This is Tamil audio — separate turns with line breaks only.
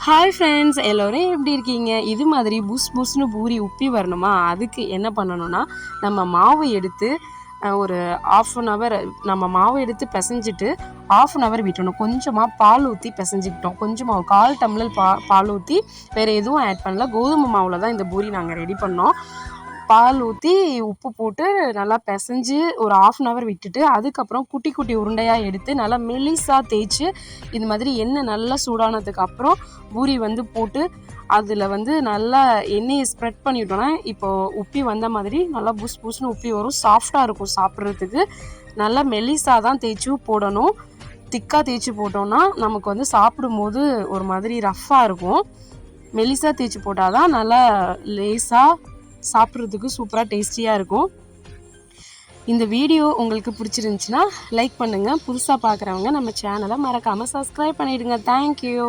ஹாய் ஃப்ரெண்ட்ஸ், எல்லோரும் எப்படி இருக்கீங்க? இது மாதிரி புஸ் புஸ்னு பூரி உப்பி வரணுமா? அதுக்கு என்ன பண்ணணும்னா, நம்ம மாவு எடுத்து ஒரு 1/2 ஹவர் நம்ம மாவு எடுத்து பிசைஞ்சிட்டு 1/2 ஹவர் விட்டணும். கொஞ்சமாக பால் ஊற்றி பிசைஞ்சிக்கிட்டோம். கொஞ்சமாக ஒரு 1/4 டம்ளர் பால் ஊற்றி, வேறு எதுவும் ஆட் பண்ணல. கோதுமை மாவில் தான் இந்த பூரி நாங்கள் ரெடி பண்ணோம். பால் ஊற்றி உப்பு போட்டு நல்லா பிசைஞ்சு ஒரு 1/2 ஹவர் விட்டுட்டு, அதுக்கப்புறம் குட்டி குட்டி உருண்டையாக எடுத்து நல்லா மெலிசாக தேய்ச்சி, இது மாதிரி எண்ணெய் நல்லா சூடானதுக்கு அப்புறம் பூரி போட்டு அதில் நல்லா எண்ணெயை ஸ்ப்ரெட் பண்ணிட்டோன்னா இப்போது உப்பி வந்த மாதிரி நல்லா புஸ் புஸ்னு உப்பி வரும். சாஃப்டாக இருக்கும் சாப்பிட்றதுக்கு. நல்லா மெலிசாக தான் தேய்ச்சி போடணும். திக்காக தேய்ச்சி போட்டோன்னா நமக்கு சாப்பிடும்போது ஒரு மாதிரி ரஃப்பாக இருக்கும். மெலிசாக தேய்ச்சி போட்டால் தான் நல்லா லேஸாக சாப்பிட்றதுக்கு சூப்பராக டேஸ்டியாக இருக்கும். இந்த வீடியோ உங்களுக்கு பிடிச்சிருந்துச்சின்னா லைக் பண்ணுங்கள். புதுசாக பார்க்குறவங்க நம்ம சேனலை மறக்காமல் சப்ஸ்கிரைப் பண்ணிவிடுங்க. தேங்க்யூ.